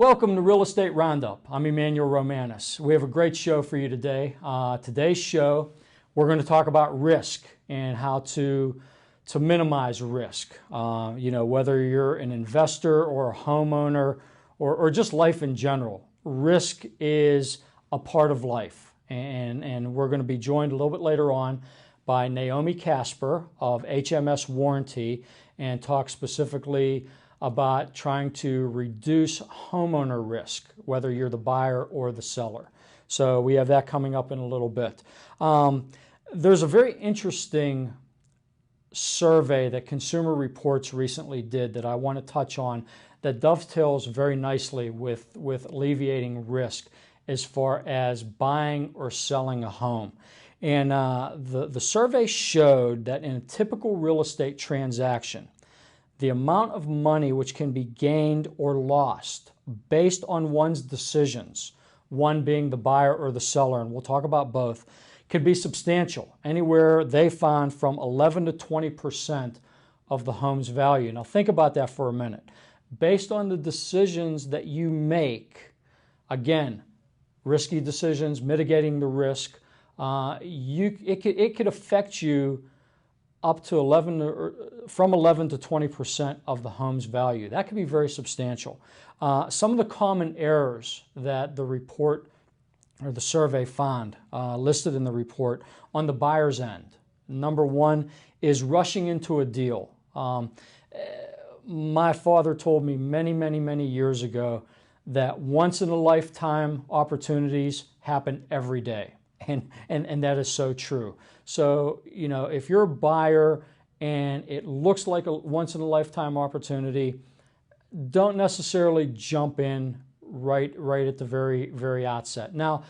Welcome to Real Estate Roundup. I'm Emmanuel Romanis. We have a great show for you today. Today's show, we're going to talk about risk and how to minimize risk. Whether you're an investor or a homeowner or just life in general, risk is a part of life. And we're going to be joined a little bit later on by Naomi Casper of HMS Warranty and talk specifically about trying to reduce homeowner risk, whether you're the buyer or the seller. So we have that coming up in a little bit. There's a very interesting survey that Consumer Reports recently did that I want to touch on that dovetails very nicely with alleviating risk as far as buying or selling a home. And the survey showed that in a typical real estate transaction, the amount of money which can be gained or lost based on one's decisions, one being the buyer or the seller, and we'll talk about both, could be substantial, anywhere they found from 11 to 20% of the home's value. Now think about that for a minute. Based on the decisions that you make, again, risky decisions, mitigating the risk, it could affect you up to from 11 to 20% of the home's value. That could be very substantial. Some of the common errors that the report or the survey found listed in the report on the buyer's end. Number one is rushing into a deal. My father told me many years ago that once-in-a-lifetime opportunities happen every day. And that is so true. So, if you're a buyer and it looks like a once-in-a-lifetime opportunity, don't necessarily jump in right at the very outset. Now,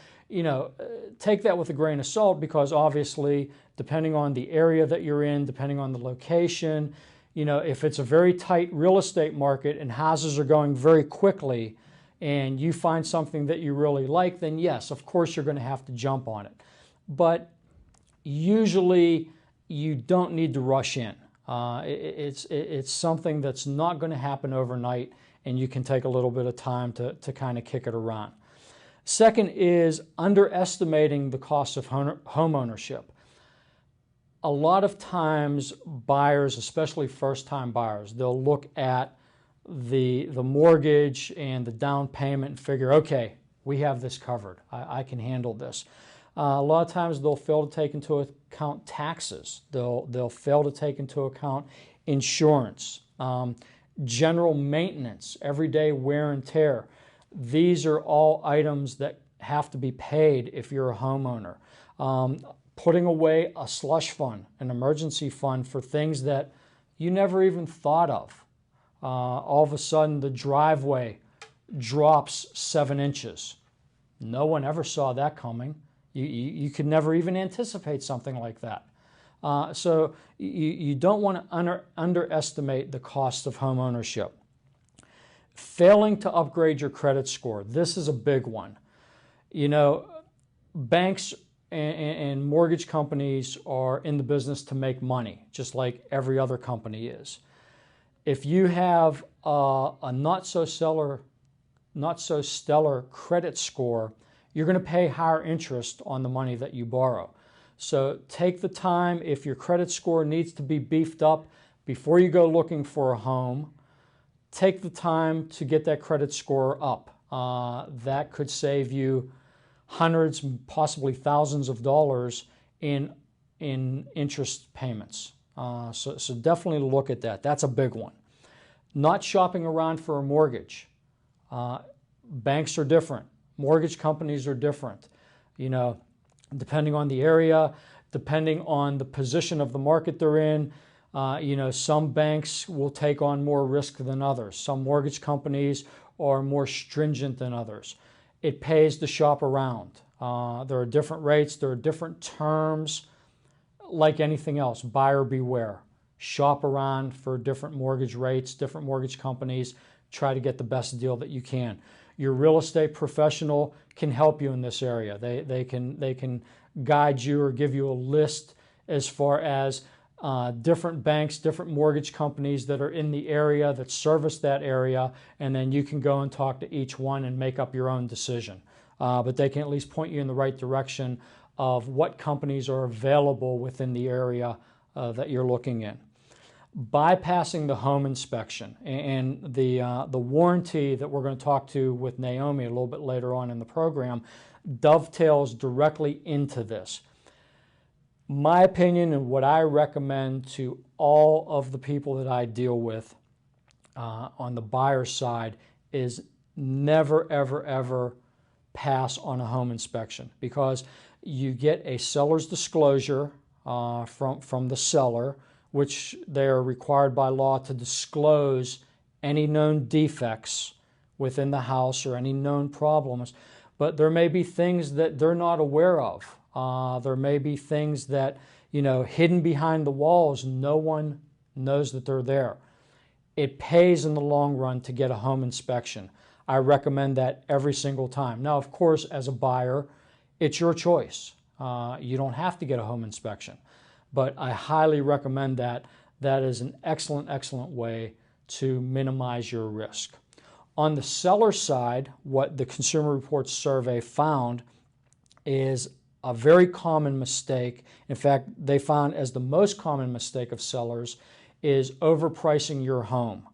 take that with a grain of salt because obviously, depending on the area that you're in, depending on the location, if it's a very tight real estate market and houses are going very quickly, and you find something that you really like, then yes, of course you're going to have to jump on it. But usually you don't need to rush in. It's something that's not going to happen overnight, and you can take a little bit of time to kind of kick it around. Second is underestimating the cost of home ownership. A lot of times buyers, especially first-time buyers, they'll look at the mortgage and the down payment and figure, okay, we have this covered. I can handle this. A lot of times they'll fail to take into account taxes. They'll fail to take into account insurance, general maintenance, everyday wear and tear. These are all items that have to be paid if you're a homeowner. Putting away a slush fund, an emergency fund for things that you never even thought of. All of a sudden the driveway drops 7 inches. No one ever saw that coming. You could never even anticipate something like that. So you don't want to underestimate the cost of home ownership. Failing to upgrade your credit score. This is a big one. Banks and mortgage companies are in the business to make money, just like every other company is. If you have a not so stellar credit score, you're going to pay higher interest on the money that you borrow. So take the time, if your credit score needs to be beefed up before you go looking for a home, take the time to get that credit score up. That could save you hundreds, possibly thousands of dollars in interest payments. So definitely look at that. That's a big one. Not shopping around for a mortgage. Banks are different. Mortgage companies are different. Depending on the area, depending on the position of the market they're in. Some banks will take on more risk than others. Some mortgage companies are more stringent than others. It pays to shop around. There are different rates. There are different terms. Like anything else, buyer beware. Shop around for different mortgage rates, different mortgage companies. Try to get the best deal that you can. Your real estate professional can help you in this area. They can guide you or give you a list as far as different banks, different mortgage companies that are in the area, that service that area, and then you can go and talk to each one and make up your own decision. But they can at least point you in the right direction of what companies are available within the area that you're looking in. Bypassing the home inspection and the warranty that we're going to talk to with Naomi a little bit later on in the program dovetails directly into this. My opinion and what I recommend to all of the people that I deal with on the buyer side is never, ever, ever pass on a home inspection, because you get a seller's disclosure from the seller, which they are required by law to disclose any known defects within the house or any known problems. But there may be things that they're not aware of. There may be things that, hidden behind the walls, no one knows that they're there. It pays in the long run to get a home inspection. I recommend that every single time. Now, of course, as a buyer, it's your choice. You don't have to get a home inspection, but I highly recommend that. That is an excellent, excellent way to minimize your risk. On the seller side, what the Consumer Reports survey found is a very common mistake. In fact, they found as the most common mistake of sellers is overpricing your home.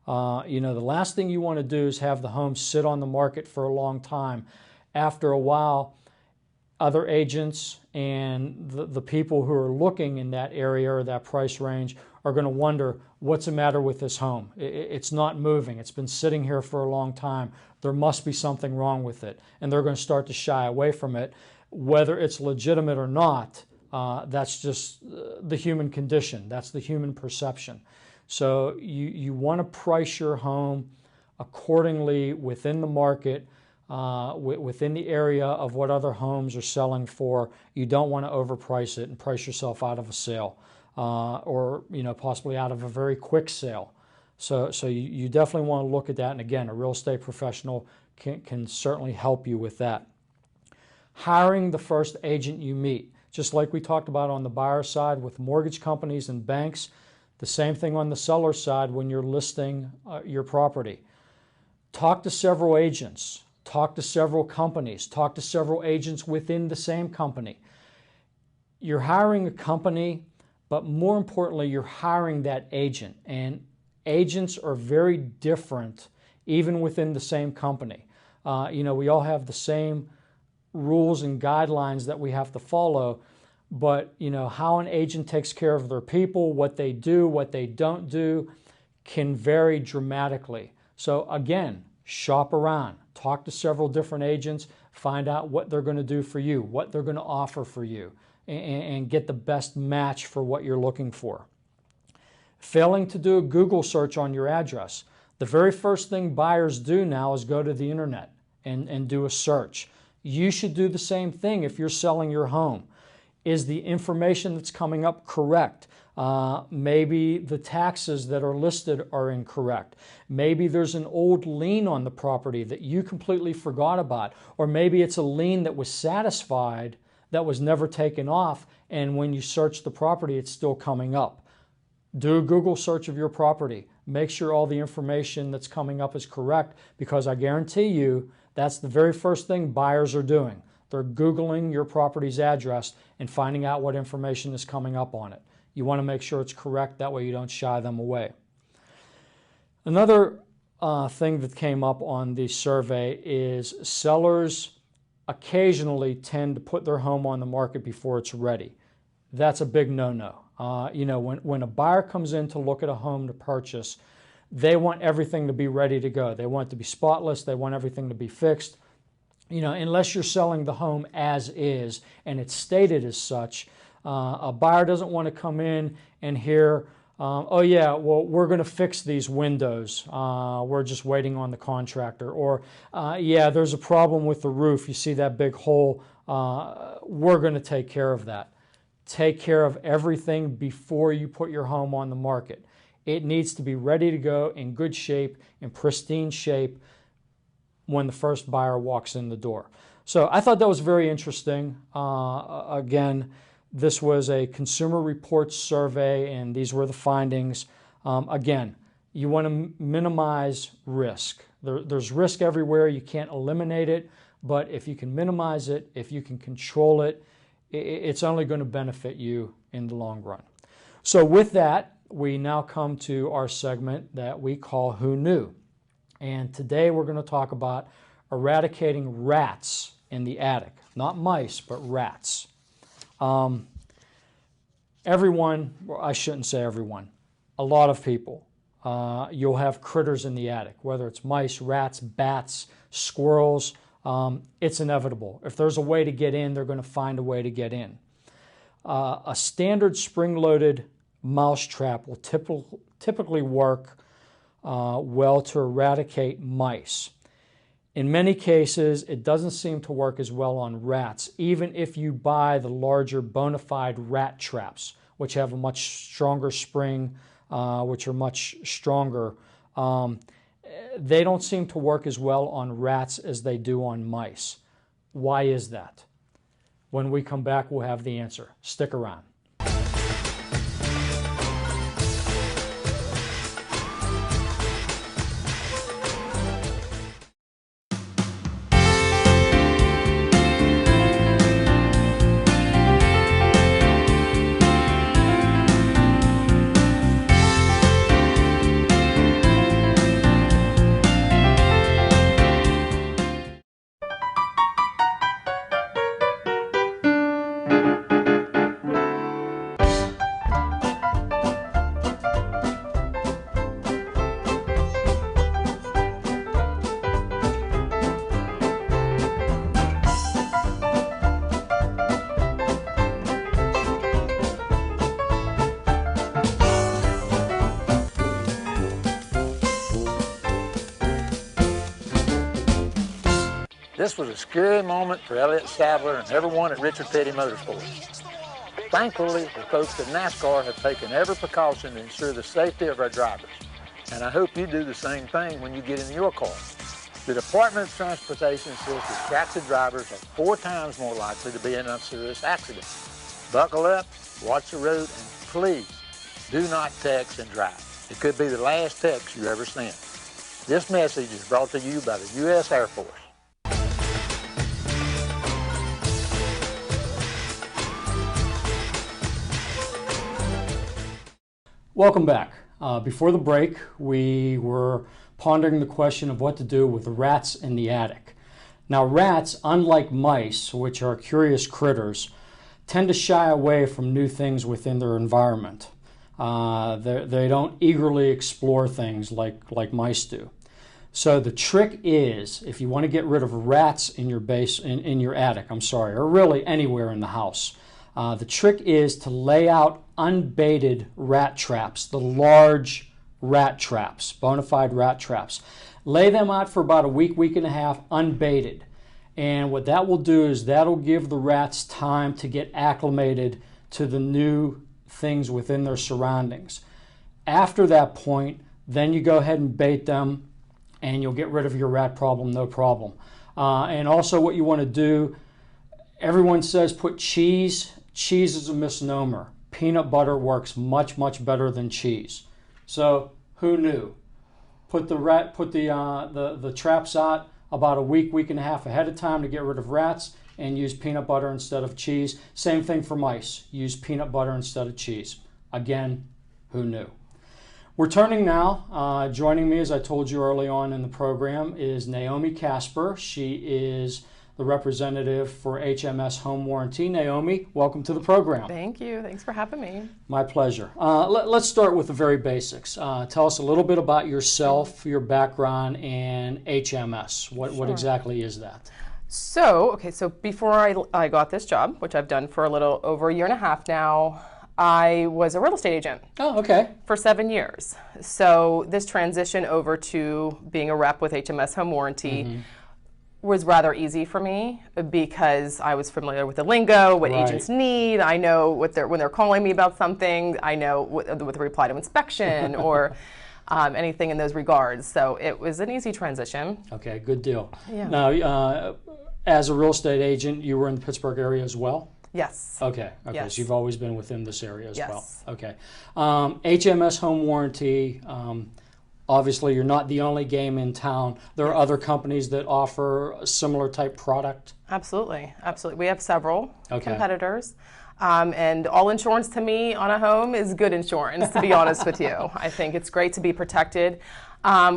The last thing you want to do is have the home sit on the market for a long time. After a while, other agents and the people who are looking in that area or that price range are going to wonder, what's the matter with this home? It's not moving. It's been sitting here for a long time. There must be something wrong with it. And they're going to start to shy away from it. Whether it's legitimate or not, that's just the human condition. That's the human perception. So you want to price your home accordingly within the market, within the area of what other homes are selling for. You don't want to overprice it and price yourself out of a sale, or possibly out of a very quick sale. So you definitely want to look at that. And again, a real estate professional can certainly help you with that. Hiring the first agent you meet, just like we talked about on the buyer side with mortgage companies and banks, the same thing on the seller side when you're listing your property. Talk to several agents, talk to several companies, talk to several agents within the same company. You're hiring a company, but more importantly, you're hiring that agent. And agents are very different even within the same company. We all have the same rules and guidelines that we have to follow, but how an agent takes care of their people, what they do, what they don't do, can vary dramatically. So again, shop around, talk to several different agents, find out what they're going to do for you, what they're going to offer for you, and get the best match for what you're looking for. Failing to do a Google search on your address. The very first thing buyers do now is go to the internet and do a search. You should do the same thing if you're selling your home. Is the information that's coming up correct? Maybe the taxes that are listed are incorrect. Maybe there's an old lien on the property that you completely forgot about. Or maybe it's a lien that was satisfied that was never taken off, and when you search the property, it's still coming up. Do a Google search of your property. Make sure all the information that's coming up is correct, because I guarantee you that's the very first thing buyers are doing. They're Googling your property's address and finding out what information is coming up on it. You want to make sure it's correct. That way you don't shy them away. Another thing that came up on the survey is sellers occasionally tend to put their home on the market before it's ready. That's a big no-no. When a buyer comes in to look at a home to purchase, they want everything to be ready to go. They want it to be spotless. They want everything to be fixed. Unless you're selling the home as is and it's stated as such, a buyer doesn't want to come in and hear, oh yeah, well, we're going to fix these windows. We're just waiting on the contractor. Or, yeah, there's a problem with the roof. You see that big hole. We're going to take care of that. Take care of everything before you put your home on the market. It needs to be ready to go, in good shape, in pristine shape, when the first buyer walks in the door. So I thought that was very interesting. Again, This was a Consumer Reports survey, and these were the findings. Again, you want to minimize risk. There's risk everywhere. You can't eliminate it, but if you can minimize it, if you can control it, it's only going to benefit you in the long run. So with that, we now come to our segment that we call Who Knew? And today we're going to talk about eradicating rats in the attic. Not mice, but rats. Everyone, well, I shouldn't say everyone, a lot of people, you'll have critters in the attic, whether it's mice, rats, bats, squirrels. It's inevitable. If there's a way to get in, they're going to find a way to get in. A standard spring-loaded mouse trap will typically work well to eradicate mice. In many cases, it doesn't seem to work as well on rats, even if you buy the larger bona fide rat traps, which have a much stronger spring, which are much stronger. They don't seem to work as well on rats as they do on mice. Why is that? When we come back, we'll have the answer. Stick around. This was a scary moment for Elliott Sadler and everyone at Richard Petty Motorsports. Thankfully, the folks at NASCAR have taken every precaution to ensure the safety of our drivers. And I hope you do the same thing when you get in your car. The Department of Transportation says that taxi drivers are 4 times more likely to be in a serious accident. Buckle up, watch the road, and please do not text and drive. It could be the last text you ever sent. This message is brought to you by the U.S. Air Force. Welcome back. Before the break, we were pondering the question of what to do with the rats in the attic. Now, rats, unlike mice, which are curious critters, tend to shy away from new things within their environment. They don't eagerly explore things like mice do. So the trick is, if you want to get rid of rats in your in your attic, or really anywhere in the house, the trick is to lay out unbaited rat traps, the large rat traps, bona fide rat traps. Lay them out for about a week, week and a half, unbaited. And what that will do is that'll give the rats time to get acclimated to the new things within their surroundings. After that point, then you go ahead and bait them and you'll get rid of your rat problem, no problem. And also what you want to do, everyone says put cheese. Cheese is a misnomer. Peanut butter works much, much better than cheese. So who knew? Put the traps out about a week, week and a half ahead of time to get rid of rats, and use peanut butter instead of cheese. Same thing for mice. Use peanut butter instead of cheese. Again, who knew? We're turning now. Joining me, as I told you early on in the program, is Naomi Casper. She is the representative for HMS Home Warranty. Naomi, welcome to the program. Thank you. Thanks for having me. My pleasure. Let's start with the very basics. Tell us a little bit about yourself, your background, and HMS. What exactly is that? So before I got this job, which I've done for a little over a year and a half now, I was a real estate agent. Oh, okay. For 7 years. So this transition over to being a rep with HMS Home Warranty was rather easy for me because I was familiar with the lingo, what agents need. I know when they're calling me about something. I know what the reply to inspection or anything in those regards. So it was an easy transition. Okay, good deal. Yeah. Now, as a real estate agent, you were in the Pittsburgh area as well? Yes. Okay. Okay. Yes. So you've always been within this area as well. Yes. Okay. HMS Home Warranty. Obviously, you're not the only game in town. There are other companies that offer a similar type product. Absolutely. Absolutely. We have several Okay. competitors. And all insurance to me on a home is good insurance, to be honest with you. I think it's great to be protected.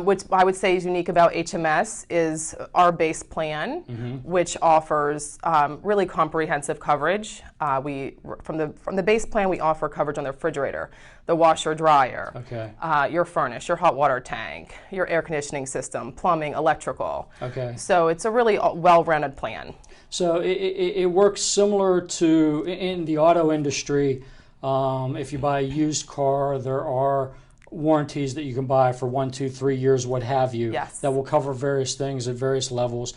Which I would say is unique about HMS is our base plan, which offers really comprehensive coverage. From the base plan, we offer coverage on the refrigerator, the washer dryer, Okay. Your furnace, your hot water tank, your air conditioning system, plumbing, electrical. Okay. So it's a really well-rounded plan. So it works similar to in the auto industry. If you buy a used car, there are warranties that you can buy for 1, 2, 3 years, what have you, Yes. that will cover various things at various levels.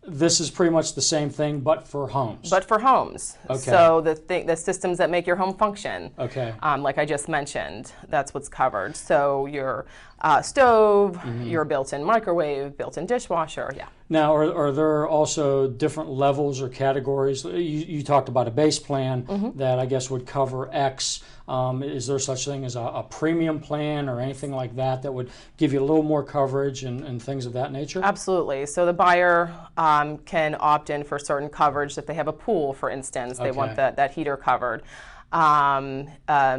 This is pretty much the same thing, but for homes. But for homes. Okay. So the systems that make your home function. Okay. Like I just mentioned, that's what's covered. So your stove, your built-in microwave, built-in dishwasher, yeah. Now, are there also different levels or categories? You talked about a base plan that I guess would cover X. Is there such thing as a premium plan or anything like that that would give you a little more coverage and things of that nature? Absolutely. So the buyer can opt in for certain coverage. If they have a pool, for instance, they want that heater covered.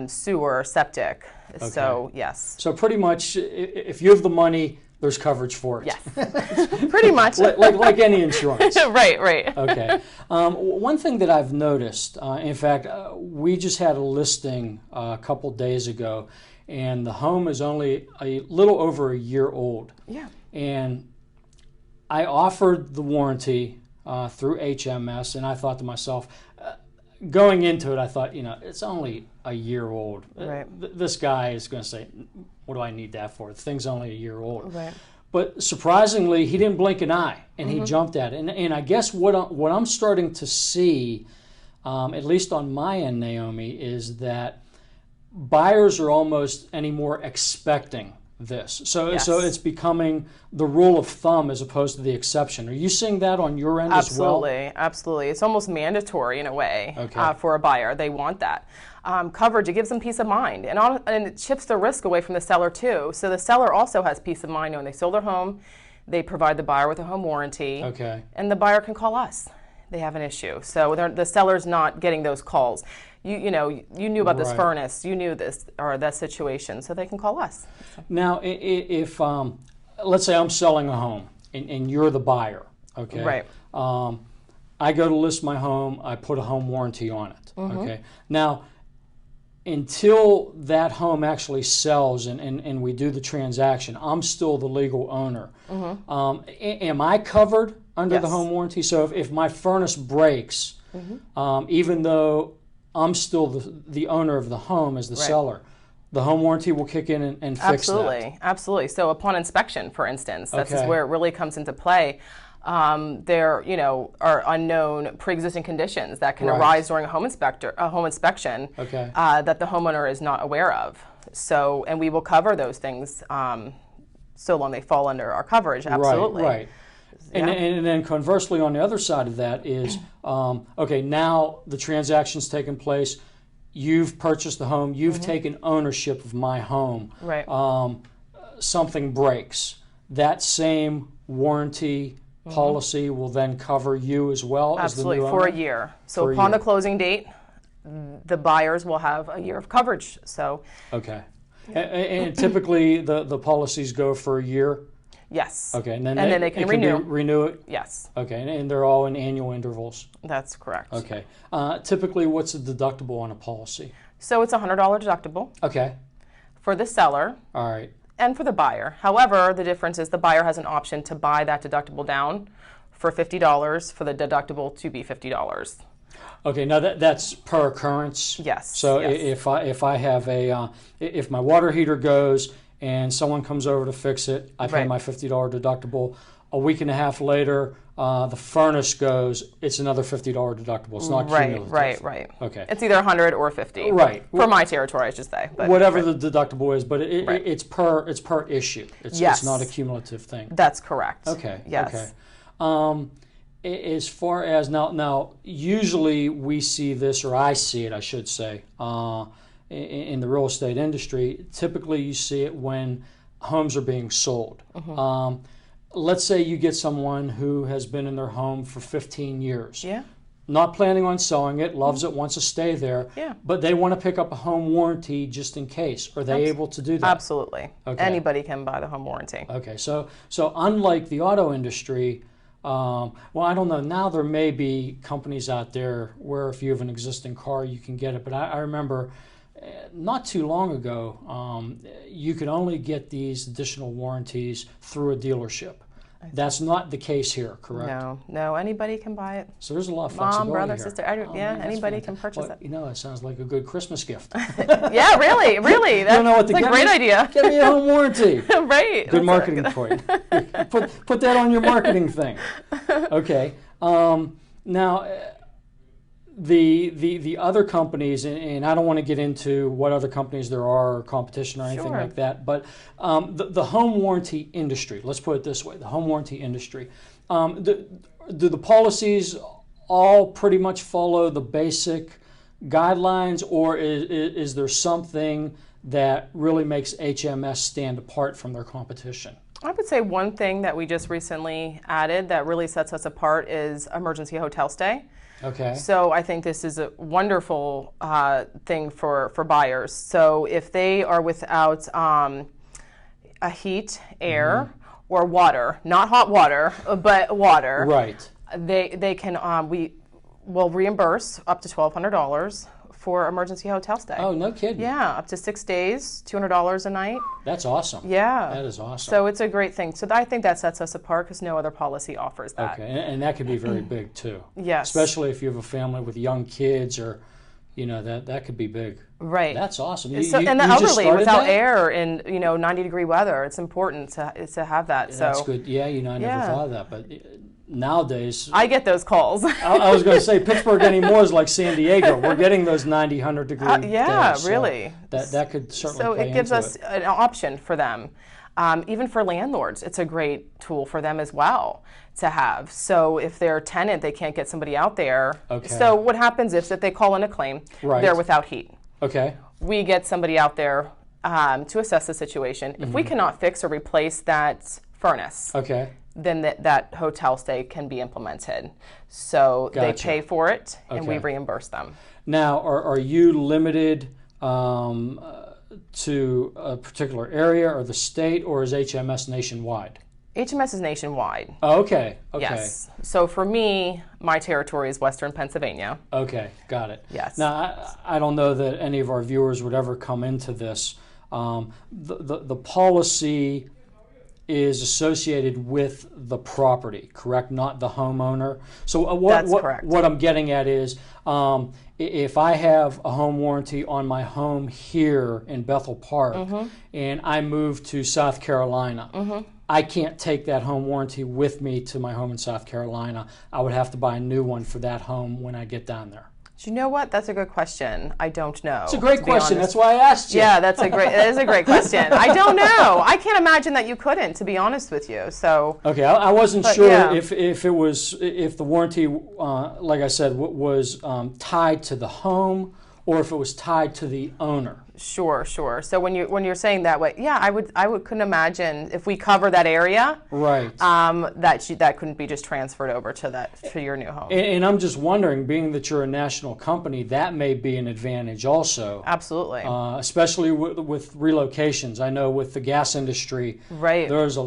Sewer, septic. Okay. So, yes. So pretty much, if you have the money, there's coverage for it. Yes. Pretty much. like any insurance. Right. Okay. One thing that I've noticed, in fact, we just had a listing a couple days ago, and the home is only a little over a year old. Yeah. And I offered the warranty through HMS, and I thought to myself, going into it, I thought, it's only a year old. Right. This guy is going to say, what do I need that for? The thing's only a year old. Right. But surprisingly, he didn't blink an eye, and he jumped at it. And I guess what I'm starting to see, at least on my end, Naomi, is that buyers are almost anymore expecting this. So it's becoming the rule of thumb as opposed to the exception. Are you seeing that on your end as well? Absolutely. It's almost mandatory in a way Okay. for a buyer. They want that. Coverage, it gives them peace of mind. And it shifts the risk away from the seller too. So the seller also has peace of mind knowing they sold their home, they provide the buyer with a home warranty, Okay. and the buyer can call us. They have an issue. So the seller's not getting those calls. You knew about this Right. furnace, you knew this or that situation, so they can call us. Now, if let's say I'm selling a home and you're the buyer, okay? Right. I go to list my home, I put a home warranty on it, okay? Now, until that home actually sells and we do the transaction, I'm still the legal owner. Am I covered under the Yes. home warranty? So if my furnace breaks, even though I'm still the owner of the home as the seller, the home warranty will kick in and fix that. Absolutely. So upon inspection, for instance, that's Okay. where it really comes into play. There, are unknown pre-existing conditions that can Right. arise during a home inspection Okay. that the homeowner is not aware of. So, and we will cover those things so long they fall under our coverage. Absolutely. Right. And then conversely, on the other side of that is, okay, now the transaction's taken place. You've purchased the home. You've taken ownership of my home. Right. Something breaks. That same warranty policy will then cover you as well as the new Absolutely, owner? for a year. So For a upon year. the closing date, the buyers will have a year of coverage. So, Okay. And typically the policies go for a year? yes. Okay. And then they can it be renew. renew it? Yes, Okay. And they're all in annual intervals? that's correct. Okay. Typically, what's the deductible on a policy? So it's a $100 deductible Okay. for the seller All right. and for the buyer. However, the difference is the buyer has an option to buy that deductible down for $50 for the deductible to be $50. Okay. Now that's per occurrence. Yes. So yes. if I have if my water heater goes and someone comes over to fix it, I pay Right. my $50 deductible. A week and a half later, the furnace goes. It's another $50 deductible. It's not cumulative. Right. Okay. It's either 100 or 50. Right. For my territory, I should say. But Whatever the deductible is, but Right. it's per issue. It's Yes. not a cumulative thing. That's correct. Okay. Yes. Okay. As far as now, usually we see this, or I see it, I should say, in the real estate industry. Typically, you see it when homes are being sold. Let's say you get someone who has been in their home for 15 years. Yeah. Not planning on selling it, loves it, wants to stay there, Yeah. but they want to pick up a home warranty just in case. Are they able to do that? Absolutely. Okay. Anybody can buy the home warranty. Okay, so unlike the auto industry, well, I don't know. Now there may be companies out there where if you have an existing car, you can get it. But I remember not too long ago, you could only get these additional warranties through a dealership. That's not the case here, correct? No, anybody can buy it. So there's a lot of Mom, flexibility brother, here. sister, Man, that's anybody fantastic. can purchase Well, it. you know, it sounds like a good Christmas gift. Yeah, really. Don't know what to That's a get great me? idea. Get me a home warranty. Right. Good marketing point. Put that on your marketing thing. Okay. Now, the other companies, and I don't want to get into what other companies there are or competition or anything Sure. like that, but the home warranty industry, let's put it this way, the home warranty industry, do the policies all pretty much follow the basic guidelines, or is there something that really makes HMS stand apart from their competition? I would say one thing that we just recently added that really sets us apart is emergency hotel stay. Okay. So I think this is a wonderful thing for buyers. So if they are without a heat, air, or water, not hot water, but water, Right. they can we will reimburse up to $1,200 for emergency hotel stay. Oh, no kidding. Yeah, up to 6 days, $200 a night. That's awesome. Yeah. That is awesome. So it's a great thing. So I think that sets us apart because no other policy offers that. Okay, and that could be very big too. Yes. Especially if you have a family with young kids, or, that could be big. Right. That's awesome. So, and the you just elderly started without that? air in 90-degree weather, it's important to have that. So That's good. Yeah, I never Yeah. thought of that, but nowadays, I get those calls. I was going to say Pittsburgh anymore is like San Diego. We're getting those 90, 100-degree yeah, days. So really. that could certainly So play it gives into us an option for them. Even for landlords, it's a great tool for them as well to have. So if they're a tenant, they can't get somebody out there. Okay. So what happens is that they call in a claim, Right. they're without heat. Okay. We get somebody out there to assess the situation. If we cannot fix or replace that furnace, Okay. then that hotel stay can be implemented. So they Gotcha. pay for it, and we Okay. reimburse them. Now, are you limited to a particular area or the state, or is HMS nationwide? HMS is nationwide. Oh, okay. Okay. Yes. So for me, my territory is Western Pennsylvania. Okay, got it. Yes. Now, I don't know that any of our viewers would ever come into this. The policy is associated with the property, correct? Not the homeowner. So That's correct. What I'm getting at is, if I have a home warranty on my home here in Bethel Park, and I move to South Carolina, I can't take that home warranty with me to my home in South Carolina. I would have to buy a new one for that home when I get down there. Do you know what? That's a good question. I don't know. It's a great question. That's why I asked you. Yeah, that is a great question. I don't know. I can't imagine that you couldn't, to be honest with you. So Okay, I wasn't But, sure yeah. if the warranty, like I said, was tied to the home, or if it was tied to the owner. sure. So when you're saying that way, yeah, I couldn't imagine if we cover that area, Right. that couldn't be just transferred over to your new home. And I'm just wondering, being that you're a national company, that may be an advantage also. Absolutely. Especially with relocations. I know with the gas industry, Right. there's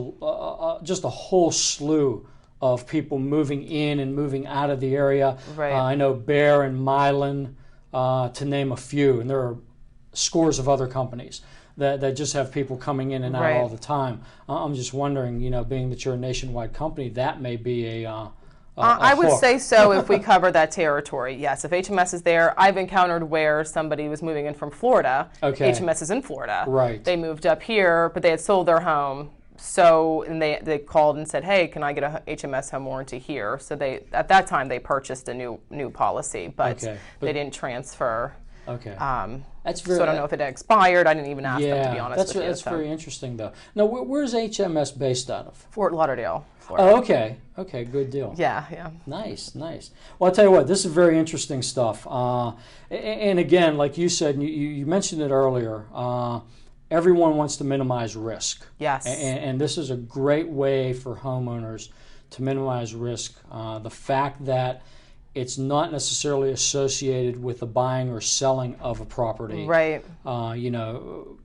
just a whole slew of people moving in and moving out of the area. Right. I know Bear and Milan, to name a few, and there are scores of other companies that just have people coming in and out Right. all the time. I'm just wondering, being that you're a nationwide company, that may be a I would hook. say so if we cover that territory. Yes, if HMS is there, I've encountered where somebody was moving in from Florida. Okay. HMS is in Florida. Right. They moved up here, but they had sold their home. So and they called and said, "Hey, can I get a HMS home warranty here?" So at that time they purchased a new policy, but Okay, they didn't transfer. Okay. That's very. So I don't know if it had expired. I didn't even ask them, to be honest with you. That's So. very interesting, though. Now, where's HMS based out of? Fort Lauderdale, Florida. Oh, okay. Okay, good deal. Yeah, yeah. Nice, nice. Well, I'll tell you what, this is very interesting stuff. And again, like you said, you mentioned it earlier, everyone wants to minimize risk. Yes. And this is a great way for homeowners to minimize risk. The fact that it's not necessarily associated with the buying or selling of a property. Right. You know,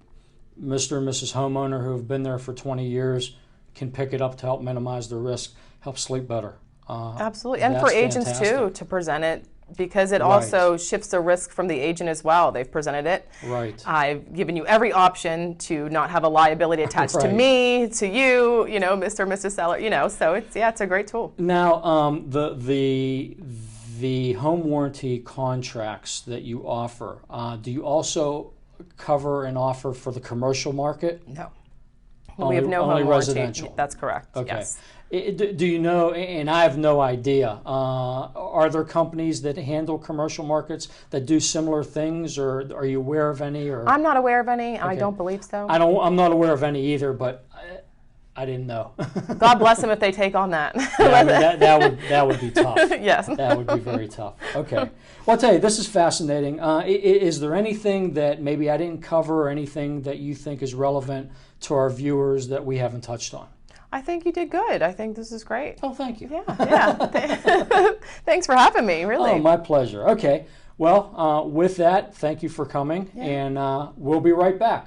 Mr. and Mrs. homeowner who have been there for 20 years can pick it up to help minimize the risk, help sleep better. Absolutely. And for that's agents fantastic. too, to present it, because it Right. also shifts the risk from the agent as well. They've presented it. Right. I've given you every option to not have a liability attached to Right. me, to you, you know, Mr. and Mrs. Seller, you know, so it's a great tool. Now, the home warranty contracts that you offer, do you also cover and offer for the commercial market? No. Only- We have no only home warranty. residential. That's correct. Okay. Yes. Do you know, and I have no idea, are there companies that handle commercial markets that do similar things, or are you aware of any? Or I'm not aware of any. I don't believe so. I'm not aware of any either, but I didn't know. God bless them if they take on that. Yeah, I mean, that would be tough. Yes. That would be very tough. Okay. Well, I'll tell you, this is fascinating. Is there anything that maybe I didn't cover, or anything that you think is relevant to our viewers that we haven't touched on? I think you did good. I think this is great. Oh, thank you. Yeah. Thanks for having me, really. Oh, my pleasure. Okay. Well, with that, thank you for coming, and we'll be right back.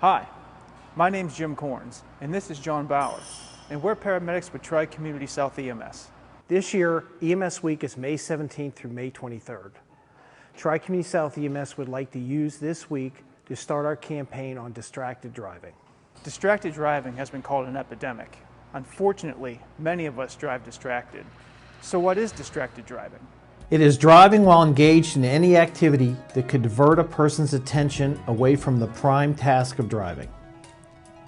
Hi, my name's Jim Corns, and this is John Bauer, and we're paramedics with Tri-Community South EMS. This year, EMS Week is May 17th through May 23rd. Tri-Community South EMS would like to use this week to start our campaign on distracted driving. Distracted driving has been called an epidemic. Unfortunately, many of us drive distracted. So what is distracted driving? It is driving while engaged in any activity that could divert a person's attention away from the prime task of driving.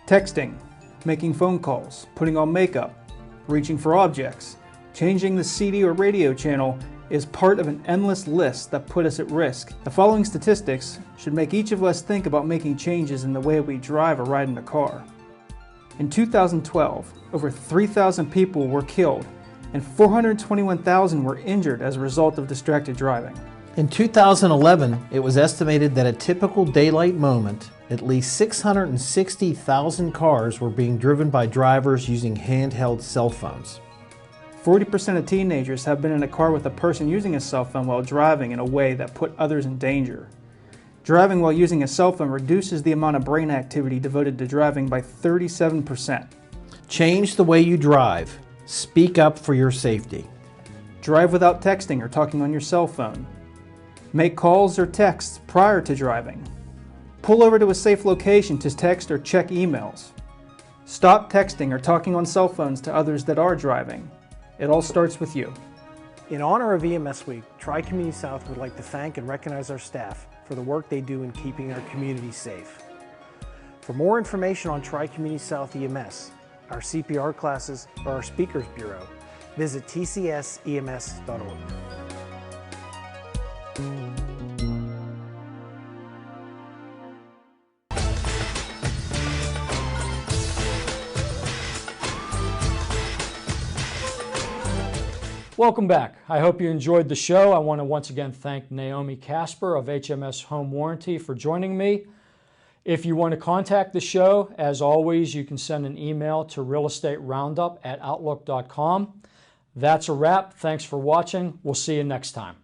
Texting, making phone calls, putting on makeup, reaching for objects, changing the CD or radio channel is part of an endless list that put us at risk. The following statistics should make each of us think about making changes in the way we drive or ride in a car. In 2012, over 3,000 people were killed and 421,000 were injured as a result of distracted driving. In 2011, it was estimated that at a typical daylight moment, at least 660,000 cars were being driven by drivers using handheld cell phones. 40% of teenagers have been in a car with a person using a cell phone while driving in a way that put others in danger. Driving while using a cell phone reduces the amount of brain activity devoted to driving by 37%. Change the way you drive. Speak up for your safety. Drive without texting or talking on your cell phone. Make calls or texts prior to driving. Pull over to a safe location to text or check emails. Stop texting or talking on cell phones to others that are driving. It all starts with you. In honor of EMS Week, Tri-Community South would like to thank and recognize our staff for the work they do in keeping our community safe. For more information on Tri-Community South EMS, our CPR classes, or our Speakers Bureau, visit tcsems.org. Welcome back. I hope you enjoyed the show. I want to once again thank Naomi Casper of HMS Home Warranty for joining me. If you want to contact the show, as always, you can send an email to realestateroundup@outlook.com. That's a wrap. Thanks for watching. We'll see you next time.